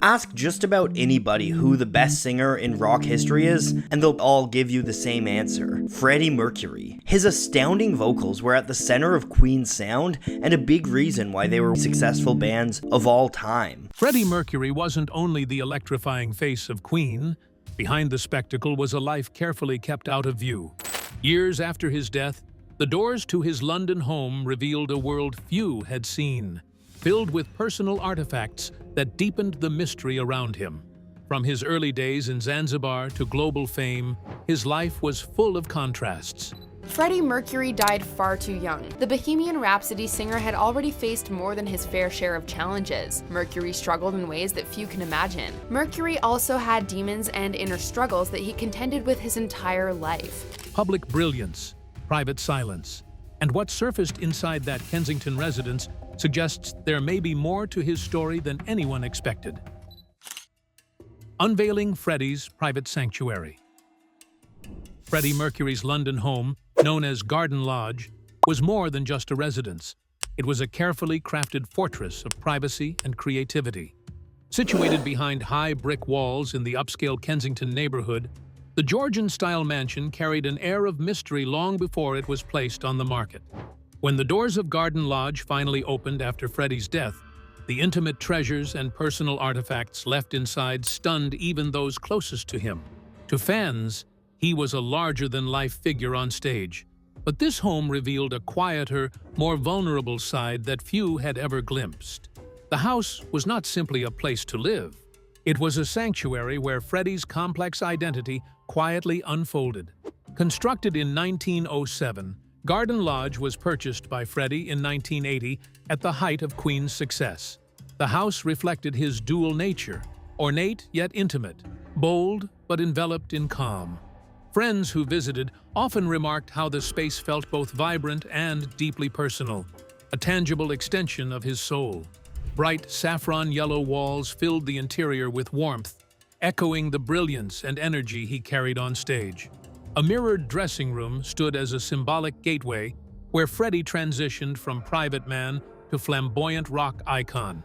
Ask just about anybody who the best singer in rock history is, and they'll all give you the same answer: Freddie Mercury. His astounding vocals were at the center of Queen's sound, and a big reason why they were successful bands of all time. Freddie Mercury wasn't only the electrifying face of Queen. Behind the spectacle was a life carefully kept out of view. Years after his death, the doors to his London home revealed a world few had seen, filled with personal artifacts that deepened the mystery around him. From his early days in Zanzibar to global fame, his life was full of contrasts. Freddie Mercury died far too young. The Bohemian Rhapsody singer had already faced more than his fair share of challenges. Mercury struggled in ways that few can imagine. Mercury also had demons and inner struggles that he contended with his entire life. Public brilliance, private silence, and what surfaced inside that Kensington residence suggests there may be more to his story than anyone expected. Unveiling Freddie's private sanctuary. Freddie Mercury's London home, known as Garden Lodge, was more than just a residence. It was a carefully crafted fortress of privacy and creativity. Situated behind high brick walls in the upscale Kensington neighborhood, the Georgian-style mansion carried an air of mystery long before it was placed on the market. When the doors of Garden Lodge finally opened after Freddie's death, the intimate treasures and personal artifacts left inside stunned even those closest to him. To fans, he was a larger-than-life figure on stage. But this home revealed a quieter, more vulnerable side that few had ever glimpsed. The house was not simply a place to live. It was a sanctuary where Freddie's complex identity quietly unfolded. Constructed in 1907, Garden Lodge was purchased by Freddie in 1980 at the height of Queen's success. The house reflected his dual nature, ornate yet intimate, bold but enveloped in calm. Friends who visited often remarked how the space felt both vibrant and deeply personal, a tangible extension of his soul. Bright saffron yellow walls filled the interior with warmth, echoing the brilliance and energy he carried on stage. A mirrored dressing room stood as a symbolic gateway where Freddie transitioned from private man to flamboyant rock icon.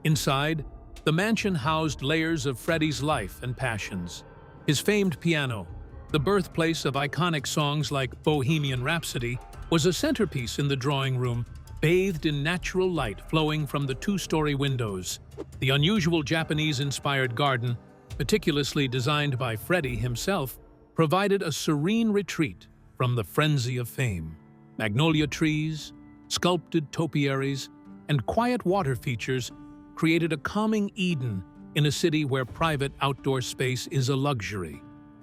Inside, the mansion housed layers of Freddie's life and passions. His famed piano, the birthplace of iconic songs like Bohemian Rhapsody, was a centerpiece in the drawing room, bathed in natural light flowing from the two-story windows. The unusual Japanese-inspired garden, meticulously designed by Freddie himself, provided a serene retreat from the frenzy of fame. Magnolia trees, sculpted topiaries, and quiet water features created a calming Eden in a city where private outdoor space is a luxury.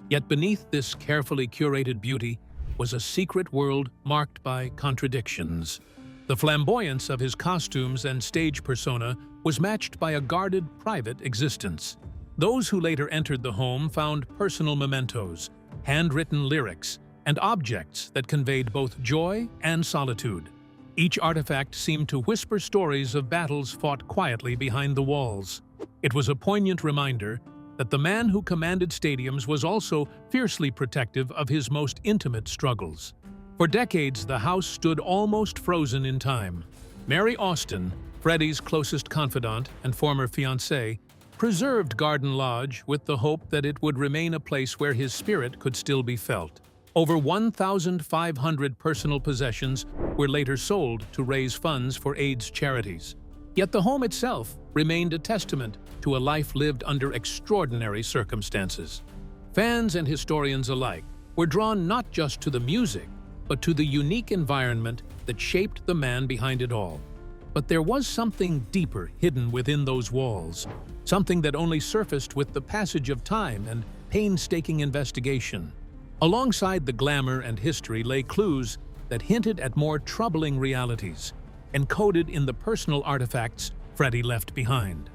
Yet beneath this carefully curated beauty was a secret world marked by contradictions. The flamboyance of his costumes and stage persona was matched by a guarded, private existence. Those who later entered the home found personal mementos, handwritten lyrics, and objects that conveyed both joy and solitude. Each artifact seemed to whisper stories of battles fought quietly behind the walls. It was a poignant reminder that the man who commanded stadiums was also fiercely protective of his most intimate struggles. For decades, the house stood almost frozen in time. Mary Austin, Freddie's closest confidant and former fiancée, preserved Garden Lodge with the hope that it would remain a place where his spirit could still be felt. Over 1,500 personal possessions were later sold to raise funds for AIDS charities. Yet the home itself remained a testament to a life lived under extraordinary circumstances. Fans and historians alike were drawn not just to the music, but to the unique environment that shaped the man behind it all. But there was something deeper hidden within those walls, something that only surfaced with the passage of time and painstaking investigation. Alongside the glamour and history lay clues that hinted at more troubling realities, encoded in the personal artifacts Freddie left behind.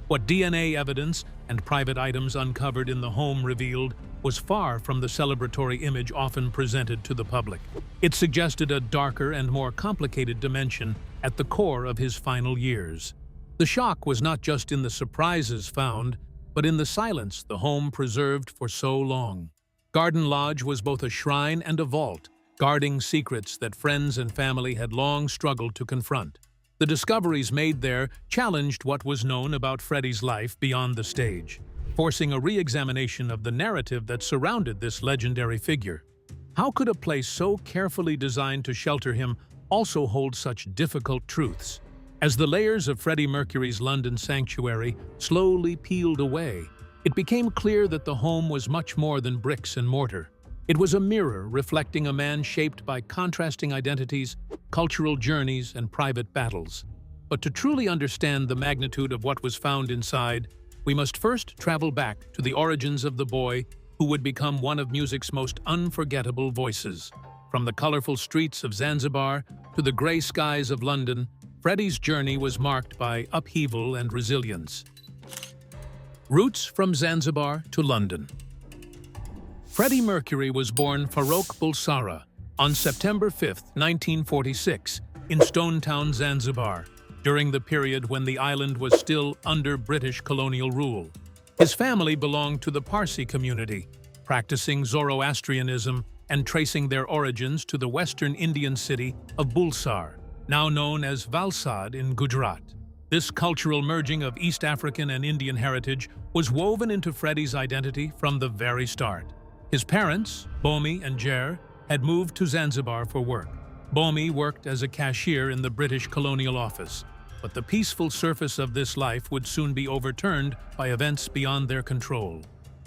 What DNA evidence and private items uncovered in the home revealed was far from the celebratory image often presented to the public. It suggested a darker and more complicated dimension at the core of his final years. The shock was not just in the surprises found, but in the silence the home preserved for so long. Garden Lodge was both a shrine and a vault, guarding secrets that friends and family had long struggled to confront. The discoveries made there challenged what was known about Freddie's life beyond the stage, forcing a re-examination of the narrative that surrounded this legendary figure. How could a place so carefully designed to shelter him also hold such difficult truths? As the layers of Freddie Mercury's London sanctuary slowly peeled away, it became clear that the home was much more than bricks and mortar. It was a mirror reflecting a man shaped by contrasting identities, cultural journeys, and private battles. But to truly understand the magnitude of what was found inside, we must first travel back to the origins of the boy who would become one of music's most unforgettable voices. From the colorful streets of Zanzibar to the gray skies of London, Freddie's journey was marked by upheaval and resilience. Roots from Zanzibar to London. Freddie Mercury was born Farrokh Bulsara on September 5, 1946, in Stone Town, Zanzibar, during the period when the island was still under British colonial rule. His family belonged to the Parsi community, practicing Zoroastrianism and tracing their origins to the western Indian city of Bulsar, now known as Valsad in Gujarat. This cultural merging of East African and Indian heritage was woven into Freddie's identity from the very start. His parents, Bomi and Jer, had moved to Zanzibar for work. Bomi worked as a cashier in the British colonial office, but the peaceful surface of this life would soon be overturned by events beyond their control.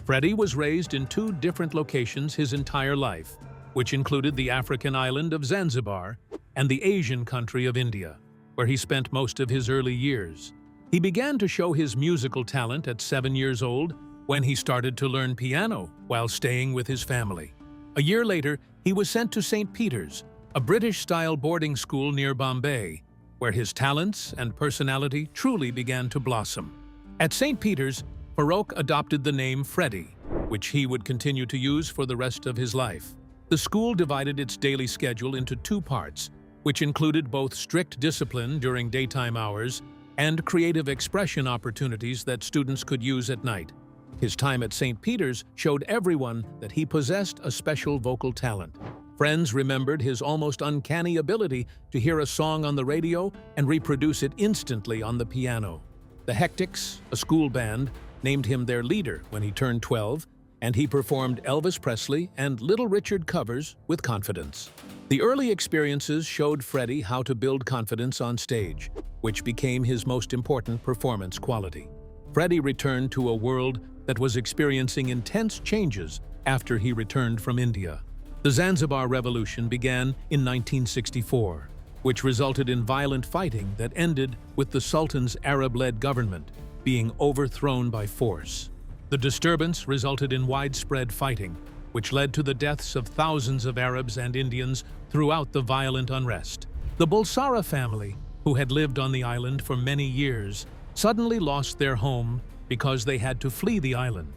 Freddie was raised in two different locations his entire life, which included the African island of Zanzibar and the Asian country of India, where he spent most of his early years. He began to show his musical talent at 7 years old when he started to learn piano while staying with his family. A year later, he was sent to St. Peter's, a British-style boarding school near Bombay, where his talents and personality truly began to blossom. At St. Peter's, Farrokh adopted the name Freddie, which he would continue to use for the rest of his life. The school divided its daily schedule into two parts, which included both strict discipline during daytime hours and creative expression opportunities that students could use at night. His time at St. Peter's showed everyone that he possessed a special vocal talent. Friends remembered his almost uncanny ability to hear a song on the radio and reproduce it instantly on the piano. The Hectics, a school band, named him their leader when he turned 12, and he performed Elvis Presley and Little Richard covers with confidence. The early experiences showed Freddie how to build confidence on stage, which became his most important performance quality. Freddie returned to a world that was experiencing intense changes after he returned from India. The Zanzibar Revolution began in 1964, which resulted in violent fighting that ended with the Sultan's Arab-led government being overthrown by force. The disturbance resulted in widespread fighting, which led to the deaths of thousands of Arabs and Indians throughout the violent unrest. The Bulsara family, who had lived on the island for many years, suddenly lost their home because they had to flee the island.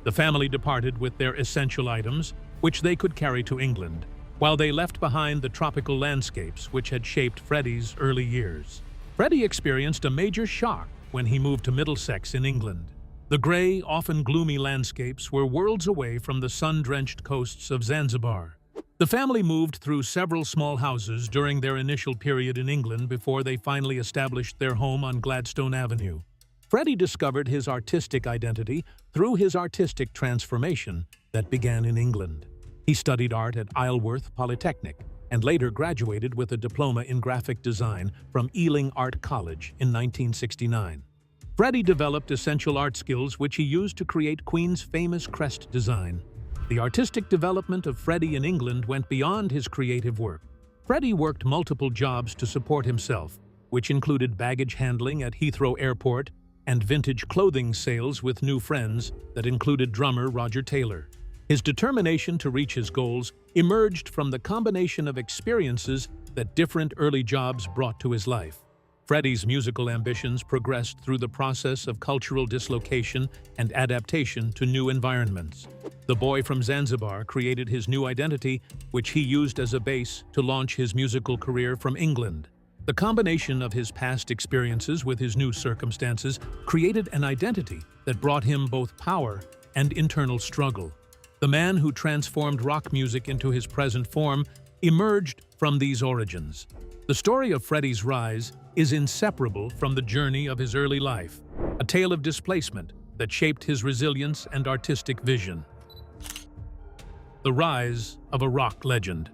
The family departed with their essential items, which they could carry to England, while they left behind the tropical landscapes which had shaped Freddie's early years. Freddie experienced a major shock when he moved to Middlesex in England. The gray, often gloomy landscapes were worlds away from the sun-drenched coasts of Zanzibar. The family moved through several small houses during their initial period in England before they finally established their home on Gladstone Avenue. Freddie discovered his artistic identity through his artistic transformation that began in England. He studied art at Isleworth Polytechnic and later graduated with a diploma in graphic design from Ealing Art College in 1969. Freddie developed essential art skills which he used to create Queen's famous crest design. The artistic development of Freddie in England went beyond his creative work. Freddie worked multiple jobs to support himself, which included baggage handling at Heathrow Airport and vintage clothing sales with new friends that included drummer Roger Taylor. His determination to reach his goals emerged from the combination of experiences that different early jobs brought to his life. Freddie's musical ambitions progressed through the process of cultural dislocation and adaptation to new environments. The boy from Zanzibar created his new identity, which he used as a base to launch his musical career from England. The combination of his past experiences with his new circumstances created an identity that brought him both power and internal struggle. The man who transformed rock music into his present form emerged from these origins. The story of Freddie's rise is inseparable from the journey of his early life, a tale of displacement that shaped his resilience and artistic vision. The rise of a rock legend.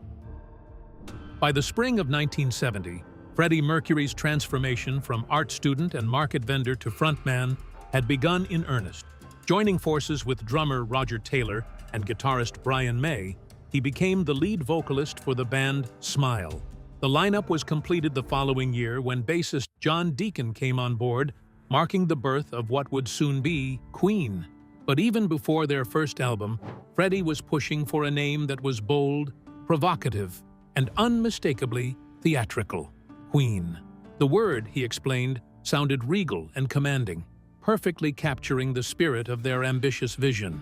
By the spring of 1970, Freddie Mercury's transformation from art student and market vendor to frontman had begun in earnest. Joining forces with drummer Roger Taylor and guitarist Brian May, he became the lead vocalist for the band Smile. The lineup was completed the following year when bassist John Deacon came on board, marking the birth of what would soon be Queen. But even before their first album, Freddie was pushing for a name that was bold, provocative, and unmistakably theatrical: Queen. The word, he explained, sounded regal and commanding, perfectly capturing the spirit of their ambitious vision.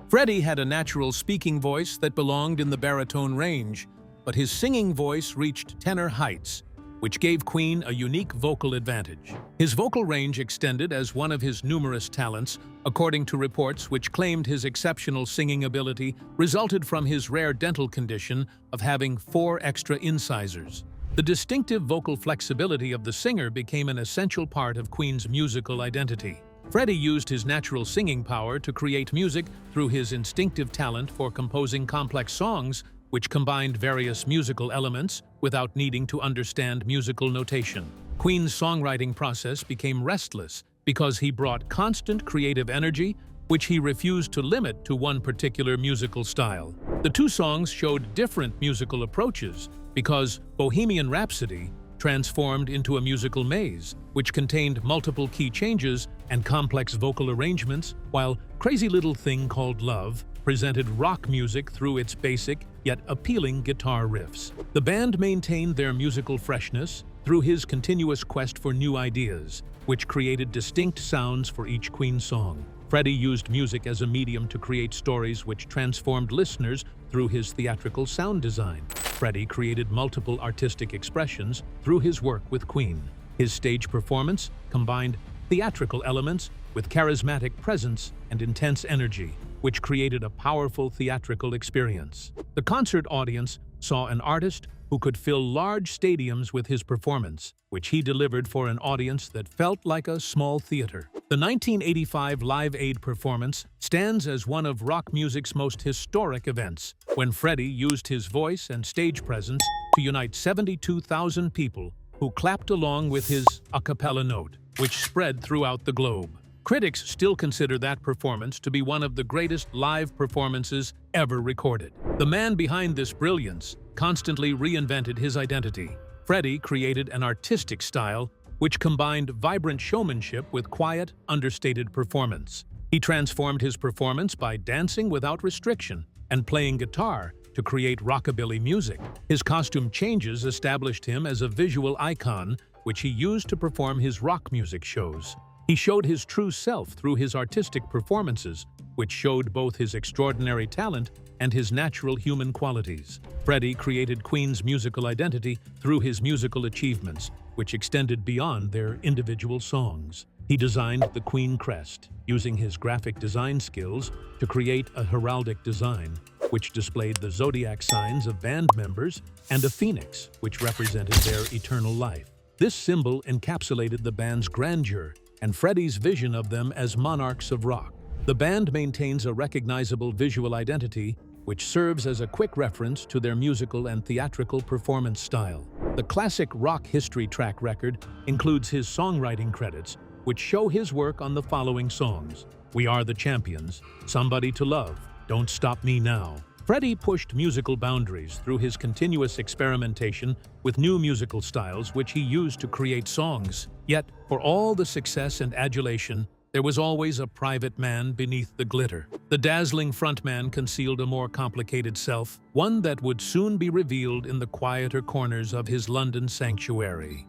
Freddie had a natural speaking voice that belonged in the baritone range, but his singing voice reached tenor heights, which gave Queen a unique vocal advantage. His vocal range extended as one of his numerous talents, according to reports which claimed his exceptional singing ability resulted from his rare dental condition of having 4 extra incisors. The distinctive vocal flexibility of the singer became an essential part of Queen's musical identity. Freddie used his natural singing power to create music through his instinctive talent for composing complex songs, which combined various musical elements without needing to understand musical notation. Queen's songwriting process became restless because he brought constant creative energy, which he refused to limit to one particular musical style. The 2 songs showed different musical approaches because Bohemian Rhapsody transformed into a musical maze, which contained multiple key changes and complex vocal arrangements, while Crazy Little Thing Called Love presented rock music through its basic yet appealing guitar riffs. The band maintained their musical freshness through his continuous quest for new ideas, which created distinct sounds for each Queen song. Freddie used music as a medium to create stories which transformed listeners through his theatrical sound design. Freddie created multiple artistic expressions through his work with Queen. His stage performance combined theatrical elements with charismatic presence and intense energy, which created a powerful theatrical experience. The concert audience saw an artist who could fill large stadiums with his performance, which he delivered for an audience that felt like a small theater. The 1985 Live Aid performance stands as one of rock music's most historic events, when Freddie used his voice and stage presence to unite 72,000 people who clapped along with his a cappella note, which spread throughout the globe. Critics still consider that performance to be one of the greatest live performances ever recorded. The man behind this brilliance constantly reinvented his identity. Freddie created an artistic style which combined vibrant showmanship with quiet, understated performance. He transformed his performance by dancing without restriction and playing guitar to create rockabilly music. His costume changes established him as a visual icon, which he used to perform his rock music shows. He showed his true self through his artistic performances, which showed both his extraordinary talent and his natural human qualities. Freddie created Queen's musical identity through his musical achievements, which extended beyond their individual songs. He designed the Queen crest, using his graphic design skills to create a heraldic design, which displayed the zodiac signs of band members and a phoenix, which represented their eternal life. This symbol encapsulated the band's grandeur and Freddie's vision of them as monarchs of rock. The band maintains a recognizable visual identity, which serves as a quick reference to their musical and theatrical performance style. The classic rock history track record includes his songwriting credits, which show his work on the following songs: We Are the Champions, Somebody to Love, Don't Stop Me Now. Freddie pushed musical boundaries through his continuous experimentation with new musical styles which he used to create songs. Yet, for all the success and adulation, there was always a private man beneath the glitter. The dazzling frontman concealed a more complicated self, one that would soon be revealed in the quieter corners of his London sanctuary.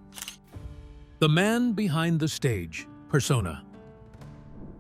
The man behind the stage, persona.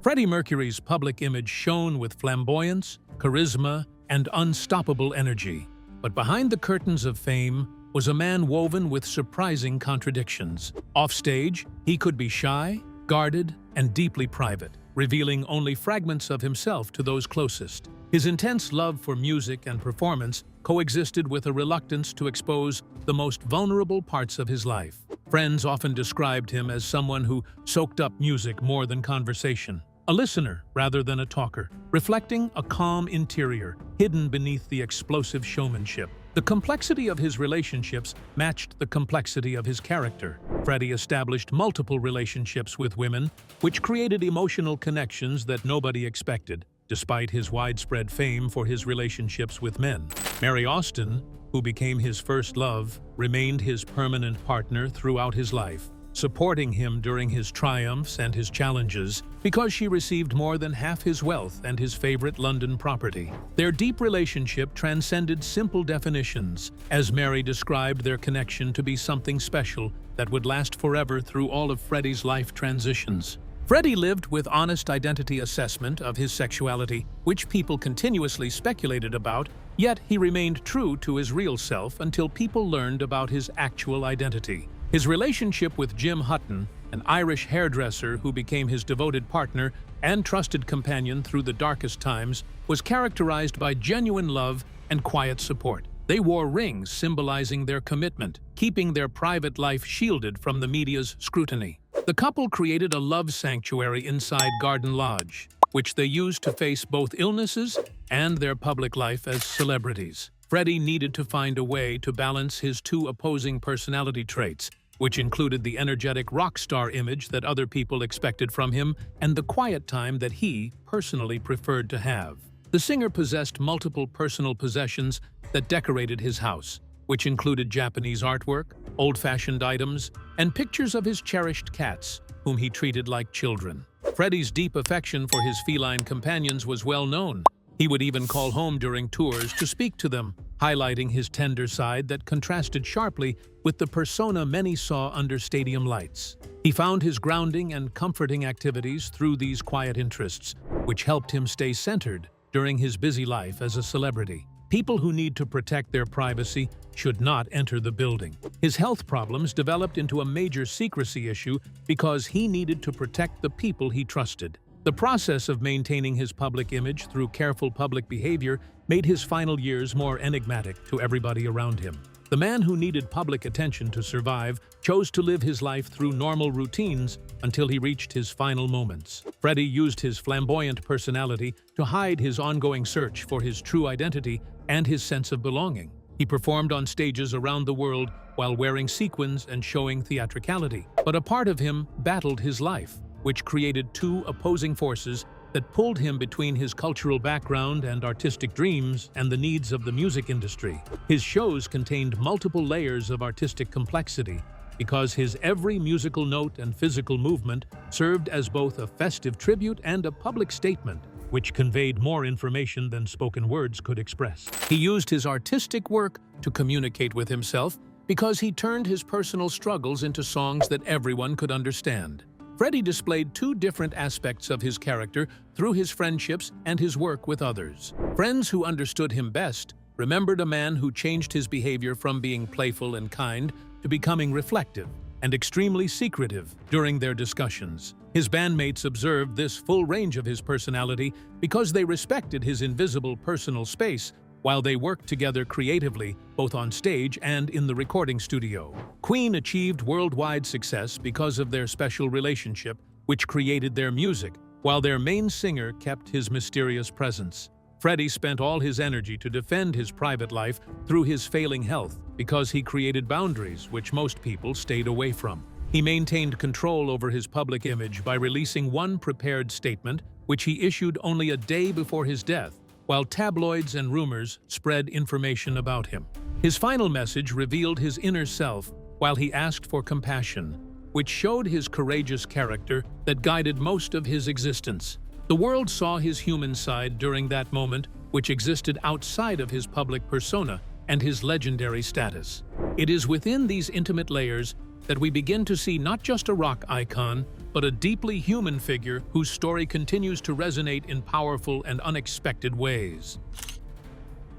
Freddie Mercury's public image shone with flamboyance, charisma, and unstoppable energy. But behind the curtains of fame was a man woven with surprising contradictions. Offstage, he could be shy, guarded, and deeply private, revealing only fragments of himself to those closest. His intense love for music and performance coexisted with a reluctance to expose the most vulnerable parts of his life. Friends often described him as someone who soaked up music more than conversation, a listener rather than a talker, reflecting a calm interior hidden beneath the explosive showmanship. The complexity of his relationships matched the complexity of his character. Freddie established multiple relationships with women, which created emotional connections that nobody expected, despite his widespread fame for his relationships with men. Mary Austin, who became his first love, remained his permanent partner throughout his life, supporting him during his triumphs and his challenges because she received more than half his wealth and his favorite London property. Their deep relationship transcended simple definitions, as Mary described their connection to be something special that would last forever through all of Freddie's life transitions. Freddie lived with honest identity assessment of his sexuality, which people continuously speculated about, yet he remained true to his real self until people learned about his actual identity. His relationship with Jim Hutton, an Irish hairdresser who became his devoted partner and trusted companion through the darkest times, was characterized by genuine love and quiet support. They wore rings symbolizing their commitment, keeping their private life shielded from the media's scrutiny. The couple created a love sanctuary inside Garden Lodge, which they used to face both illnesses and their public life as celebrities. Freddie needed to find a way to balance his two opposing personality traits, which included the energetic rock star image that other people expected from him and the quiet time that he personally preferred to have. The singer possessed multiple personal possessions that decorated his house, which included Japanese artwork, old-fashioned items, and pictures of his cherished cats, whom he treated like children. Freddie's deep affection for his feline companions was well known. He would even call home during tours to speak to them, highlighting his tender side that contrasted sharply with the persona many saw under stadium lights. He found his grounding and comforting activities through these quiet interests, which helped him stay centered during his busy life as a celebrity. People who need to protect their privacy should not enter the building. His health problems developed into a major secrecy issue because he needed to protect the people he trusted. The process of maintaining his public image through careful public behavior made his final years more enigmatic to everybody around him. The man who needed public attention to survive chose to live his life through normal routines until he reached his final moments. Freddie used his flamboyant personality to hide his ongoing search for his true identity and his sense of belonging. He performed on stages around the world while wearing sequins and showing theatricality. But a part of him battled his life, which created two opposing forces that pulled him between his cultural background and artistic dreams and the needs of the music industry. His shows contained multiple layers of artistic complexity because his every musical note and physical movement served as both a festive tribute and a public statement, which conveyed more information than spoken words could express. He used his artistic work to communicate with himself because he turned his personal struggles into songs that everyone could understand. Freddie displayed two different aspects of his character through his friendships and his work with others. Friends who understood him best remembered a man who changed his behavior from being playful and kind to becoming reflective and extremely secretive during their discussions. His bandmates observed this full range of his personality because they respected his invisible personal space while they worked together creatively, both on stage and in the recording studio. Queen achieved worldwide success because of their special relationship, which created their music, while their main singer kept his mysterious presence. Freddie spent all his energy to defend his private life through his failing health because he created boundaries which most people stayed away from. He maintained control over his public image by releasing one prepared statement, which he issued only a day before his death, while tabloids and rumors spread information about him. His final message revealed his inner self while he asked for compassion, which showed his courageous character that guided most of his existence. The world saw his human side during that moment, which existed outside of his public persona and his legendary status. It is within these intimate layers that we begin to see not just a rock icon, but a deeply human figure whose story continues to resonate in powerful and unexpected ways.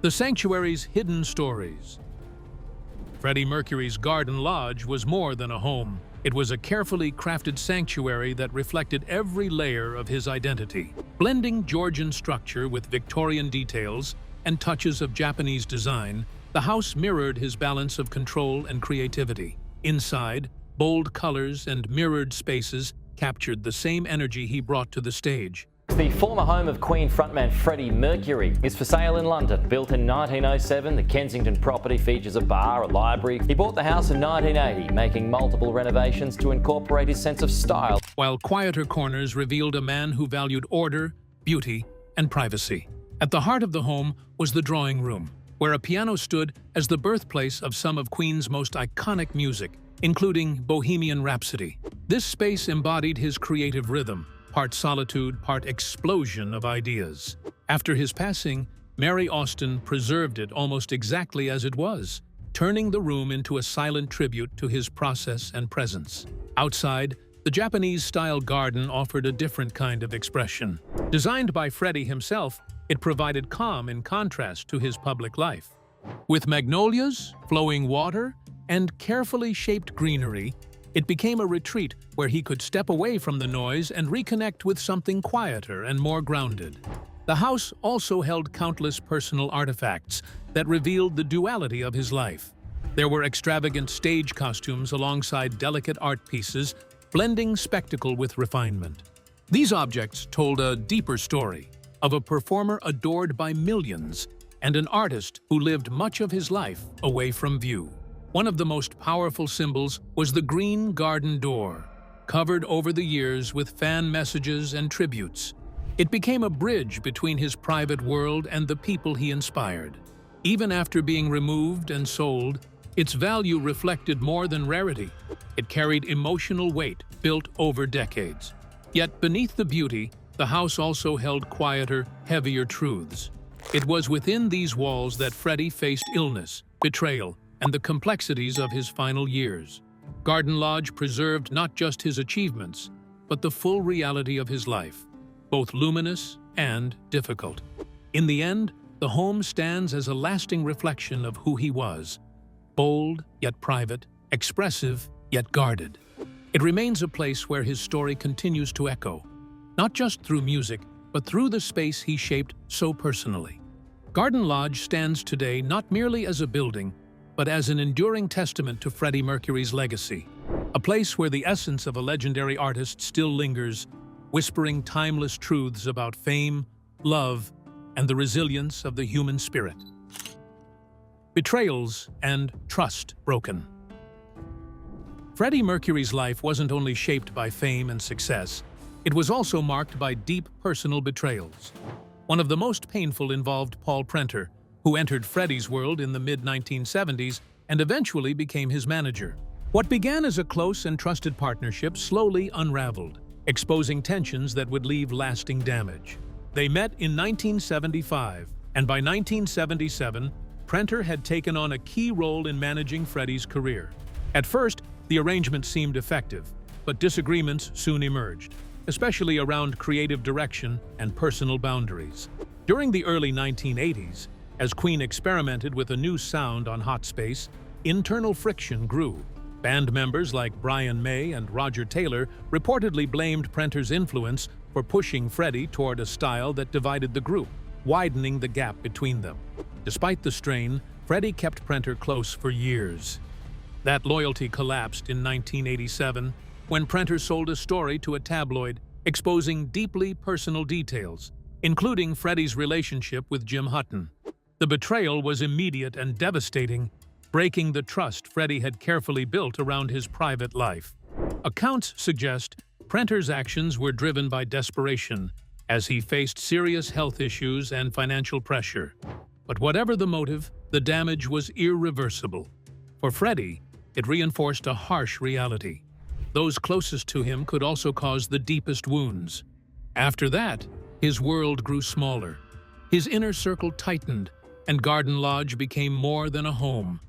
The Sanctuary's hidden stories. Freddie Mercury's Garden Lodge was more than a home. It was a carefully crafted sanctuary that reflected every layer of his identity. Blending Georgian structure with Victorian details and touches of Japanese design, the house mirrored his balance of control and creativity. Inside, Bold colors and mirrored spaces captured the same energy he brought to the stage. The former home of Queen frontman Freddie Mercury is for sale in London. Built in 1907, the Kensington property features a bar, a library. He bought the house in 1980, making multiple renovations to incorporate his sense of style. While quieter corners revealed a man who valued order, beauty, and privacy. At the heart of the home was the drawing room, where a piano stood as the birthplace of some of Queen's most iconic music, including Bohemian Rhapsody. This space embodied his creative rhythm, part solitude, part explosion of ideas. After his passing, Mary Austin preserved it almost exactly as it was, turning the room into a silent tribute to his process and presence. Outside, the Japanese-style garden offered a different kind of expression. Designed by Freddie himself, it provided calm in contrast to his public life. With magnolias, flowing water, and carefully shaped greenery, it became a retreat where he could step away from the noise and reconnect with something quieter and more grounded. The house also held countless personal artifacts that revealed the duality of his life. There were extravagant stage costumes alongside delicate art pieces, blending spectacle with refinement. These objects told a deeper story of a performer adored by millions and an artist who lived much of his life away from view. One of the most powerful symbols was the green garden door, covered over the years with fan messages and tributes. It became a bridge between his private world and the people he inspired. Even after being removed and sold, its value reflected more than rarity. It carried emotional weight built over decades. Yet beneath the beauty, the house also held quieter, heavier truths. It was within these walls that Freddie faced illness, betrayal, and the complexities of his final years. Garden Lodge preserved not just his achievements, but the full reality of his life, both luminous and difficult. In the end, the home stands as a lasting reflection of who he was, bold yet private, expressive yet guarded. It remains a place where his story continues to echo, not just through music, but through the space he shaped so personally. Garden Lodge stands today not merely as a building, but as an enduring testament to Freddie Mercury's legacy, a place where the essence of a legendary artist still lingers, whispering timeless truths about fame, love, and the resilience of the human spirit. Betrayals and trust broken. Freddie Mercury's life wasn't only shaped by fame and success, it was also marked by deep personal betrayals. One of the most painful involved Paul Prenter, who entered Freddie's world in the mid-1970s and eventually became his manager. What began as a close and trusted partnership slowly unraveled, exposing tensions that would leave lasting damage. They met in 1975, and by 1977, Prenter had taken on a key role in managing Freddie's career. At first, the arrangement seemed effective, but disagreements soon emerged, especially around creative direction and personal boundaries. During the early 1980s, as Queen experimented with a new sound on Hot Space, internal friction grew. Band members like Brian May and Roger Taylor reportedly blamed Prenter's influence for pushing Freddie toward a style that divided the group, widening the gap between them. Despite the strain, Freddie kept Prenter close for years. That loyalty collapsed in 1987 when Prenter sold a story to a tabloid exposing deeply personal details, including Freddie's relationship with Jim Hutton. The betrayal was immediate and devastating, breaking the trust Freddie had carefully built around his private life. Accounts suggest Prenter's actions were driven by desperation, as he faced serious health issues and financial pressure. But whatever the motive, the damage was irreversible. For Freddie, it reinforced a harsh reality. Those closest to him could also cause the deepest wounds. After that, his world grew smaller. His inner circle tightened, and Garden Lodge became more than a home.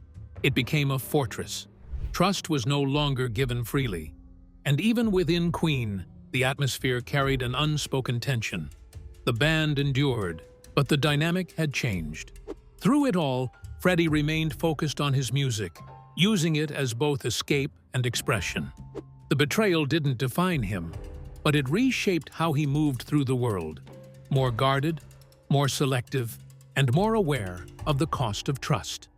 It became a fortress. Trust was no longer given freely. And even within Queen, the atmosphere carried an unspoken tension. The band endured, but the dynamic had changed. Through it all, Freddie remained focused on his music, using it as both escape and expression. The betrayal didn't define him, but it reshaped how he moved through the world, more guarded, more selective, and more aware of the cost of trust.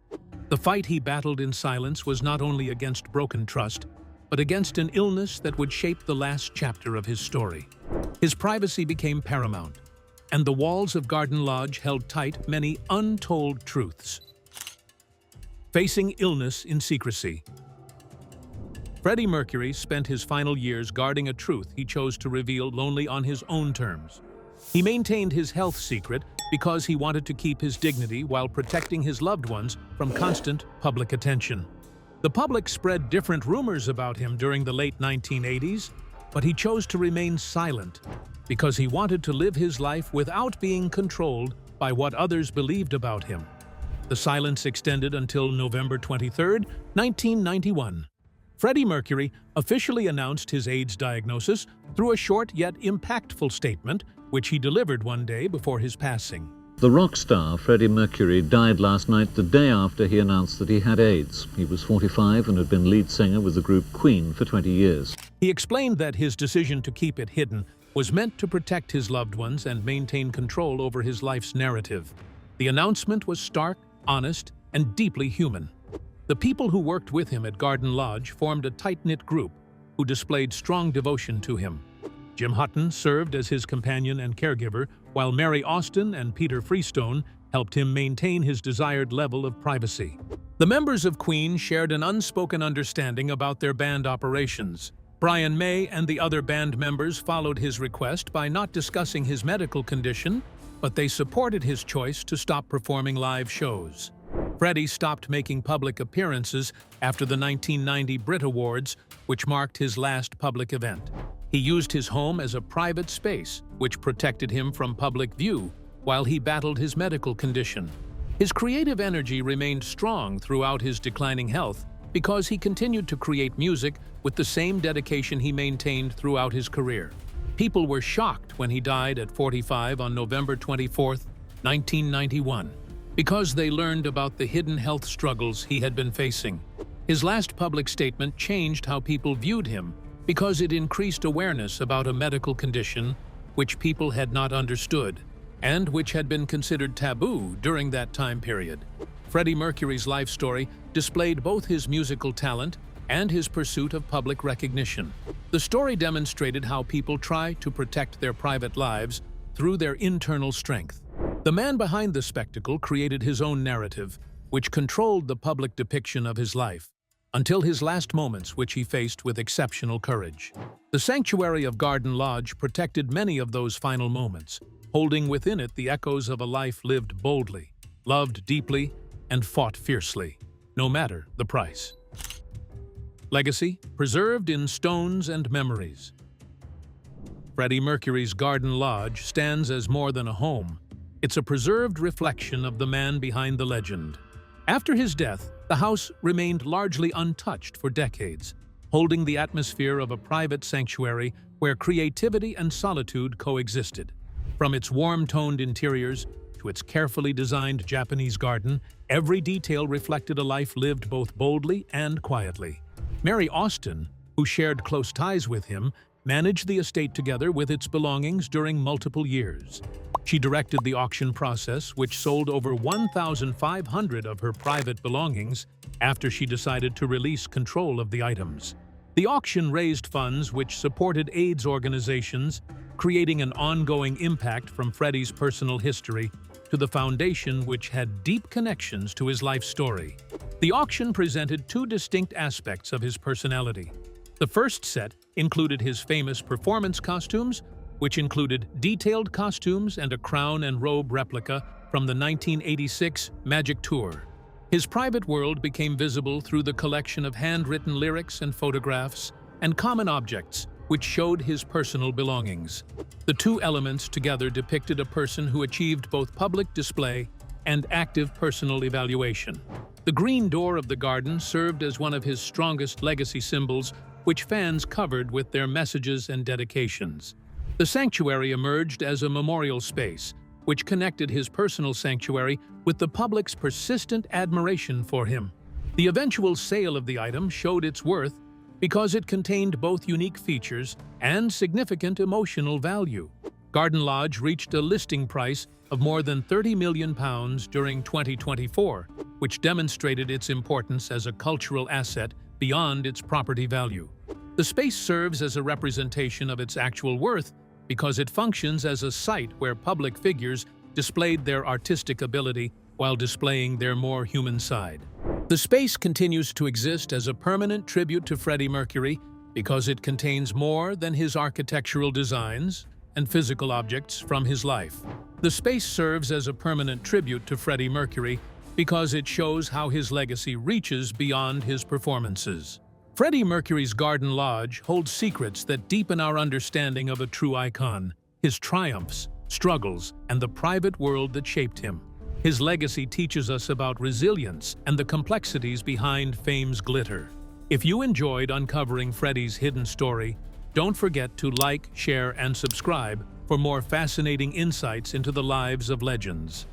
The fight he battled in silence was not only against broken trust, but against an illness that would shape the last chapter of his story. His privacy became paramount, and the walls of Garden Lodge held tight many untold truths. Facing illness in secrecy. Freddie Mercury spent his final years guarding a truth he chose to reveal only on his own terms. He maintained his health secret because he wanted to keep his dignity while protecting his loved ones from constant public attention. The public spread different rumors about him during the late 1980s, but he chose to remain silent because he wanted to live his life without being controlled by what others believed about him. The silence extended until November 23, 1991. Freddie Mercury officially announced his AIDS diagnosis through a short yet impactful statement, which he delivered one day before his passing. The rock star Freddie Mercury died last night, the day after he announced that he had AIDS. He was 45 and had been lead singer with the group Queen for 20 years. He explained that his decision to keep it hidden was meant to protect his loved ones and maintain control over his life's narrative. The announcement was stark, honest, and deeply human. The people who worked with him at Garden Lodge formed a tight-knit group who displayed strong devotion to him. Jim Hutton served as his companion and caregiver, while Mary Austin and Peter Freestone helped him maintain his desired level of privacy. The members of Queen shared an unspoken understanding about their band operations. Brian May and the other band members followed his request by not discussing his medical condition, but they supported his choice to stop performing live shows. Freddie stopped making public appearances after the 1990 Brit Awards, which marked his last public event. He used his home as a private space, which protected him from public view while he battled his medical condition. His creative energy remained strong throughout his declining health because he continued to create music with the same dedication he maintained throughout his career. People were shocked when he died at 45 on November 24, 1991. Because they learned about the hidden health struggles he had been facing. His last public statement changed how people viewed him because it increased awareness about a medical condition which people had not understood and which had been considered taboo during that time period. Freddie Mercury's life story displayed both his musical talent and his pursuit of public recognition. The story demonstrated how people try to protect their private lives through their internal strength. The man behind the spectacle created his own narrative, which controlled the public depiction of his life, until his last moments, which he faced with exceptional courage. The sanctuary of Garden Lodge protected many of those final moments, holding within it the echoes of a life lived boldly, loved deeply, and fought fiercely, no matter the price. Legacy, preserved in stones and memories. Freddie Mercury's Garden Lodge stands as more than a home. It's a preserved reflection of the man behind the legend. After his death, the house remained largely untouched for decades, holding the atmosphere of a private sanctuary where creativity and solitude coexisted. From its warm-toned interiors to its carefully designed Japanese garden, every detail reflected a life lived both boldly and quietly. Mary Austin, who shared close ties with him, managed the estate together with its belongings during multiple years. She directed the auction process, which sold over 1,500 of her private belongings after she decided to release control of the items. The auction raised funds which supported AIDS organizations, creating an ongoing impact from Freddie's personal history to the foundation which had deep connections to his life story. The auction presented two distinct aspects of his personality. The first set included his famous performance costumes, which included detailed costumes and a crown and robe replica from the 1986 Magic Tour. His private world became visible through the collection of handwritten lyrics and photographs and common objects, which showed his personal belongings. The two elements together depicted a person who achieved both public display and active personal evaluation. The green door of the garden served as one of his strongest legacy symbols, which fans covered with their messages and dedications. The sanctuary emerged as a memorial space, which connected his personal sanctuary with the public's persistent admiration for him. The eventual sale of the item showed its worth because it contained both unique features and significant emotional value. Garden Lodge reached a listing price of more than £30 million during 2024, which demonstrated its importance as a cultural asset beyond its property value. The space serves as a representation of its actual worth because it functions as a site where public figures displayed their artistic ability while displaying their more human side. The space continues to exist as a permanent tribute to Freddie Mercury because it contains more than his architectural designs and physical objects from his life. The space serves as a permanent tribute to Freddie Mercury because it shows how his legacy reaches beyond his performances. Freddie Mercury's Garden Lodge holds secrets that deepen our understanding of a true icon, his triumphs, struggles, and the private world that shaped him. His legacy teaches us about resilience and the complexities behind fame's glitter. If you enjoyed uncovering Freddie's hidden story, don't forget to like, share, and subscribe for more fascinating insights into the lives of legends.